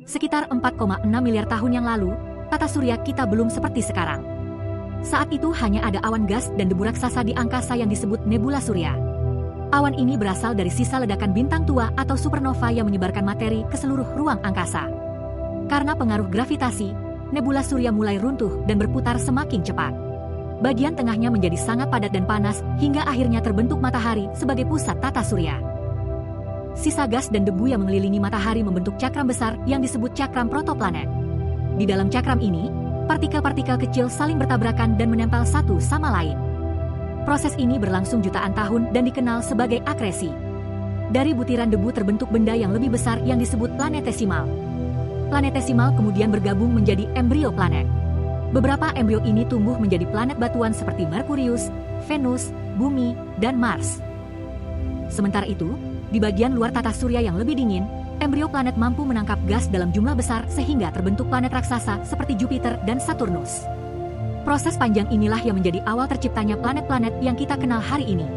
Sekitar 4,6 miliar tahun yang lalu, tata surya kita belum seperti sekarang. Saat itu hanya ada awan gas dan debu raksasa di angkasa yang disebut nebula surya. Awan ini berasal dari sisa ledakan bintang tua atau supernova yang menyebarkan materi ke seluruh ruang angkasa. Karena pengaruh gravitasi, nebula surya mulai runtuh dan berputar semakin cepat. Bagian tengahnya menjadi sangat padat dan panas hingga akhirnya terbentuk matahari sebagai pusat tata surya. Sisa gas dan debu yang mengelilingi matahari membentuk cakram besar yang disebut cakram protoplanet. Di dalam cakram ini, partikel-partikel kecil saling bertabrakan dan menempel satu sama lain. Proses ini berlangsung jutaan tahun dan dikenal sebagai akresi. Dari butiran debu terbentuk benda yang lebih besar yang disebut planetesimal. Planetesimal kemudian bergabung menjadi embrio planet. Beberapa embrio ini tumbuh menjadi planet batuan seperti Merkurius, Venus, Bumi, dan Mars. Sementara itu, di bagian luar tata surya yang lebih dingin, embrio planet mampu menangkap gas dalam jumlah besar sehingga terbentuk planet raksasa seperti Jupiter dan Saturnus. Proses panjang inilah yang menjadi awal terciptanya planet-planet yang kita kenal hari ini.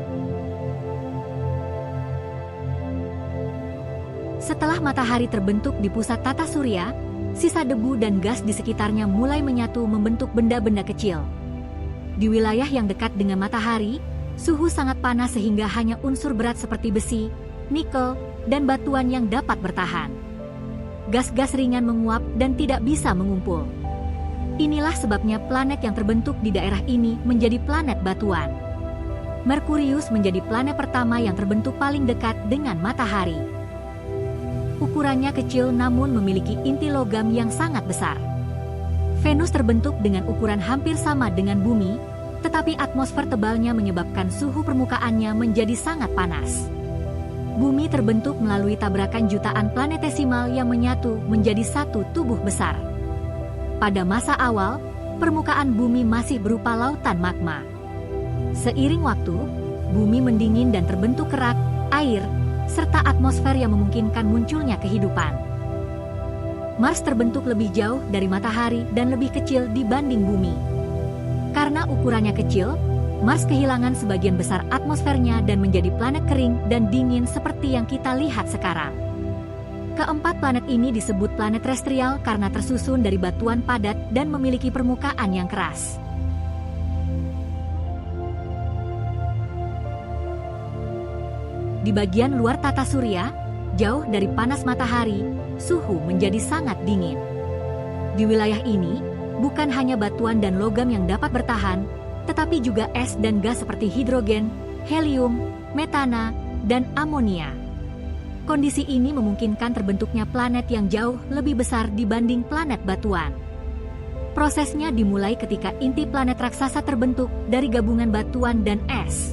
Setelah matahari terbentuk di pusat tata surya, sisa debu dan gas di sekitarnya mulai menyatu membentuk benda-benda kecil. Di wilayah yang dekat dengan matahari, suhu sangat panas sehingga hanya unsur berat seperti besi, nikel, dan batuan yang dapat bertahan. Gas-gas ringan menguap dan tidak bisa mengumpul. Inilah sebabnya planet yang terbentuk di daerah ini menjadi planet batuan. Merkurius menjadi planet pertama yang terbentuk paling dekat dengan matahari. Ukurannya kecil namun memiliki inti logam yang sangat besar. Venus terbentuk dengan ukuran hampir sama dengan Bumi, tetapi atmosfer tebalnya menyebabkan suhu permukaannya menjadi sangat panas. Bumi terbentuk melalui tabrakan jutaan planetesimal yang menyatu menjadi satu tubuh besar. Pada masa awal, permukaan Bumi masih berupa lautan magma. Seiring waktu, Bumi mendingin dan terbentuk kerak, air, serta atmosfer yang memungkinkan munculnya kehidupan. Mars terbentuk lebih jauh dari matahari dan lebih kecil dibanding Bumi. Karena ukurannya kecil, Mars kehilangan sebagian besar atmosfernya dan menjadi planet kering dan dingin seperti yang kita lihat sekarang. Keempat planet ini disebut planet terestrial karena tersusun dari batuan padat dan memiliki permukaan yang keras. Di bagian luar tata surya, jauh dari panas matahari, suhu menjadi sangat dingin. Di wilayah ini, bukan hanya batuan dan logam yang dapat bertahan, tetapi juga es dan gas seperti hidrogen, helium, metana, dan amonia. Kondisi ini memungkinkan terbentuknya planet yang jauh lebih besar dibanding planet batuan. Prosesnya dimulai ketika inti planet raksasa terbentuk dari gabungan batuan dan es.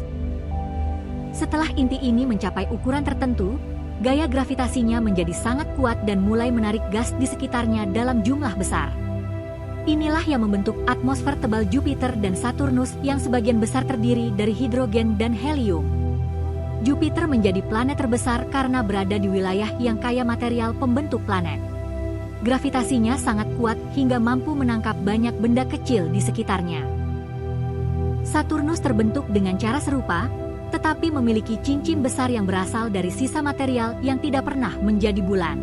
Setelah inti ini mencapai ukuran tertentu, gaya gravitasinya menjadi sangat kuat dan mulai menarik gas di sekitarnya dalam jumlah besar. Inilah yang membentuk atmosfer tebal Jupiter dan Saturnus yang sebagian besar terdiri dari hidrogen dan helium. Jupiter menjadi planet terbesar karena berada di wilayah yang kaya material pembentuk planet. Gravitasinya sangat kuat hingga mampu menangkap banyak benda kecil di sekitarnya. Saturnus terbentuk dengan cara serupa, tetapi memiliki cincin besar yang berasal dari sisa material yang tidak pernah menjadi bulan.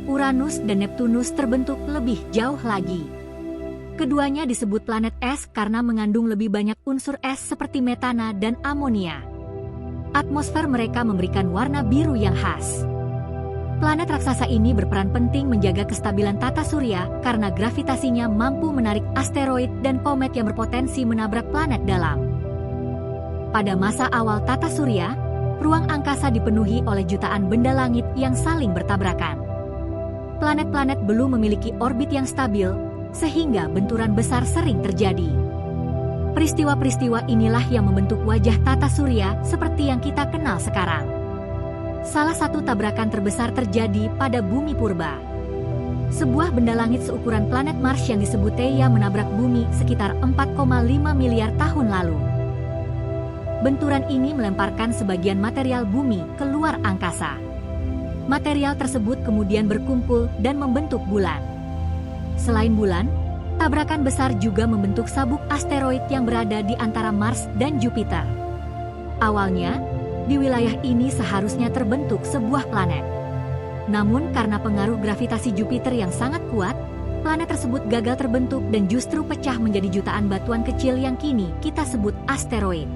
Uranus dan Neptunus terbentuk lebih jauh lagi. Keduanya disebut planet es karena mengandung lebih banyak unsur es seperti metana dan amonia. Atmosfer mereka memberikan warna biru yang khas. Planet raksasa ini berperan penting menjaga kestabilan tata surya karena gravitasinya mampu menarik asteroid dan komet yang berpotensi menabrak planet dalam. Pada masa awal tata surya, ruang angkasa dipenuhi oleh jutaan benda langit yang saling bertabrakan. Planet-planet belum memiliki orbit yang stabil, sehingga benturan besar sering terjadi. Peristiwa-peristiwa inilah yang membentuk wajah tata surya seperti yang kita kenal sekarang. Salah satu tabrakan terbesar terjadi pada Bumi Purba. Sebuah benda langit seukuran planet Mars yang disebut Theia menabrak Bumi sekitar 4,5 miliar tahun lalu. Benturan ini melemparkan sebagian material Bumi keluar angkasa. Material tersebut kemudian berkumpul dan membentuk bulan. Selain bulan, tabrakan besar juga membentuk sabuk asteroid yang berada di antara Mars dan Jupiter. Awalnya, di wilayah ini seharusnya terbentuk sebuah planet. Namun karena pengaruh gravitasi Jupiter yang sangat kuat, planet tersebut gagal terbentuk dan justru pecah menjadi jutaan batuan kecil yang kini kita sebut asteroid.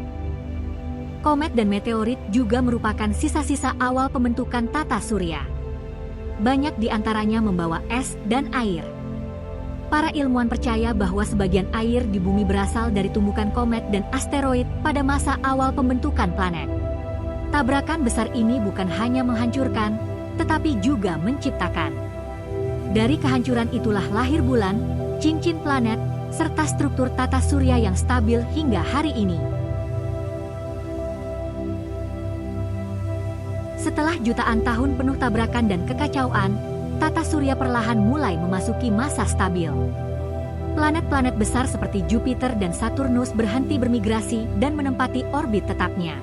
Komet dan meteorit juga merupakan sisa-sisa awal pembentukan tata surya. Banyak di antaranya membawa es dan air. Para ilmuwan percaya bahwa sebagian air di bumi berasal dari tumbukan komet dan asteroid pada masa awal pembentukan planet. Tabrakan besar ini bukan hanya menghancurkan, tetapi juga menciptakan. Dari kehancuran itulah lahir bulan, cincin planet, serta struktur tata surya yang stabil hingga hari ini. Setelah jutaan tahun penuh tabrakan dan kekacauan, tata surya perlahan mulai memasuki masa stabil. Planet-planet besar seperti Jupiter dan Saturnus berhenti bermigrasi dan menempati orbit tetapnya.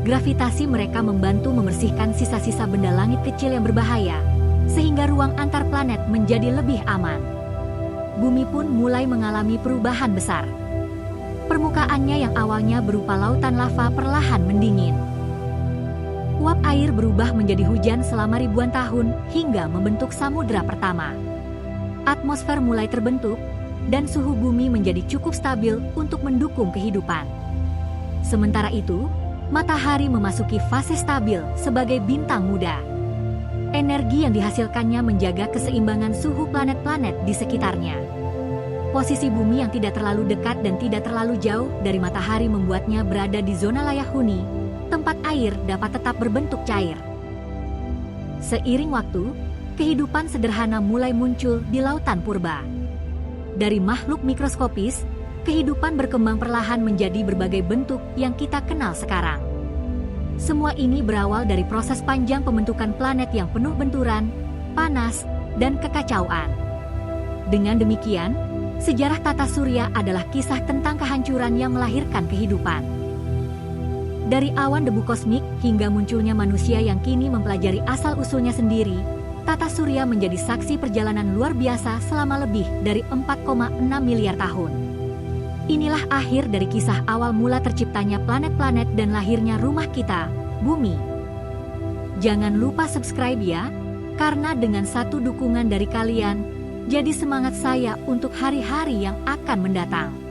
Gravitasi mereka membantu membersihkan sisa-sisa benda langit kecil yang berbahaya, sehingga ruang antar planet menjadi lebih aman. Bumi pun mulai mengalami perubahan besar. Permukaannya yang awalnya berupa lautan lava perlahan mendingin. Uap air berubah menjadi hujan selama ribuan tahun hingga membentuk samudra pertama. Atmosfer mulai terbentuk, dan suhu bumi menjadi cukup stabil untuk mendukung kehidupan. Sementara itu, matahari memasuki fase stabil sebagai bintang muda. Energi yang dihasilkannya menjaga keseimbangan suhu planet-planet di sekitarnya. Posisi bumi yang tidak terlalu dekat dan tidak terlalu jauh dari matahari membuatnya berada di zona layak huni, tempat air dapat tetap berbentuk cair. Seiring waktu, kehidupan sederhana mulai muncul di lautan purba. Dari makhluk mikroskopis, kehidupan berkembang perlahan menjadi berbagai bentuk yang kita kenal sekarang. Semua ini berawal dari proses panjang pembentukan planet yang penuh benturan, panas, dan kekacauan. Dengan demikian, sejarah tata surya adalah kisah tentang kehancuran yang melahirkan kehidupan. Dari awan debu kosmik hingga munculnya manusia yang kini mempelajari asal-usulnya sendiri, tata surya menjadi saksi perjalanan luar biasa selama lebih dari 4,6 miliar tahun. Inilah akhir dari kisah awal mula terciptanya planet-planet dan lahirnya rumah kita, bumi. Jangan lupa subscribe ya, karena dengan satu dukungan dari kalian, jadi semangat saya untuk hari-hari yang akan mendatang.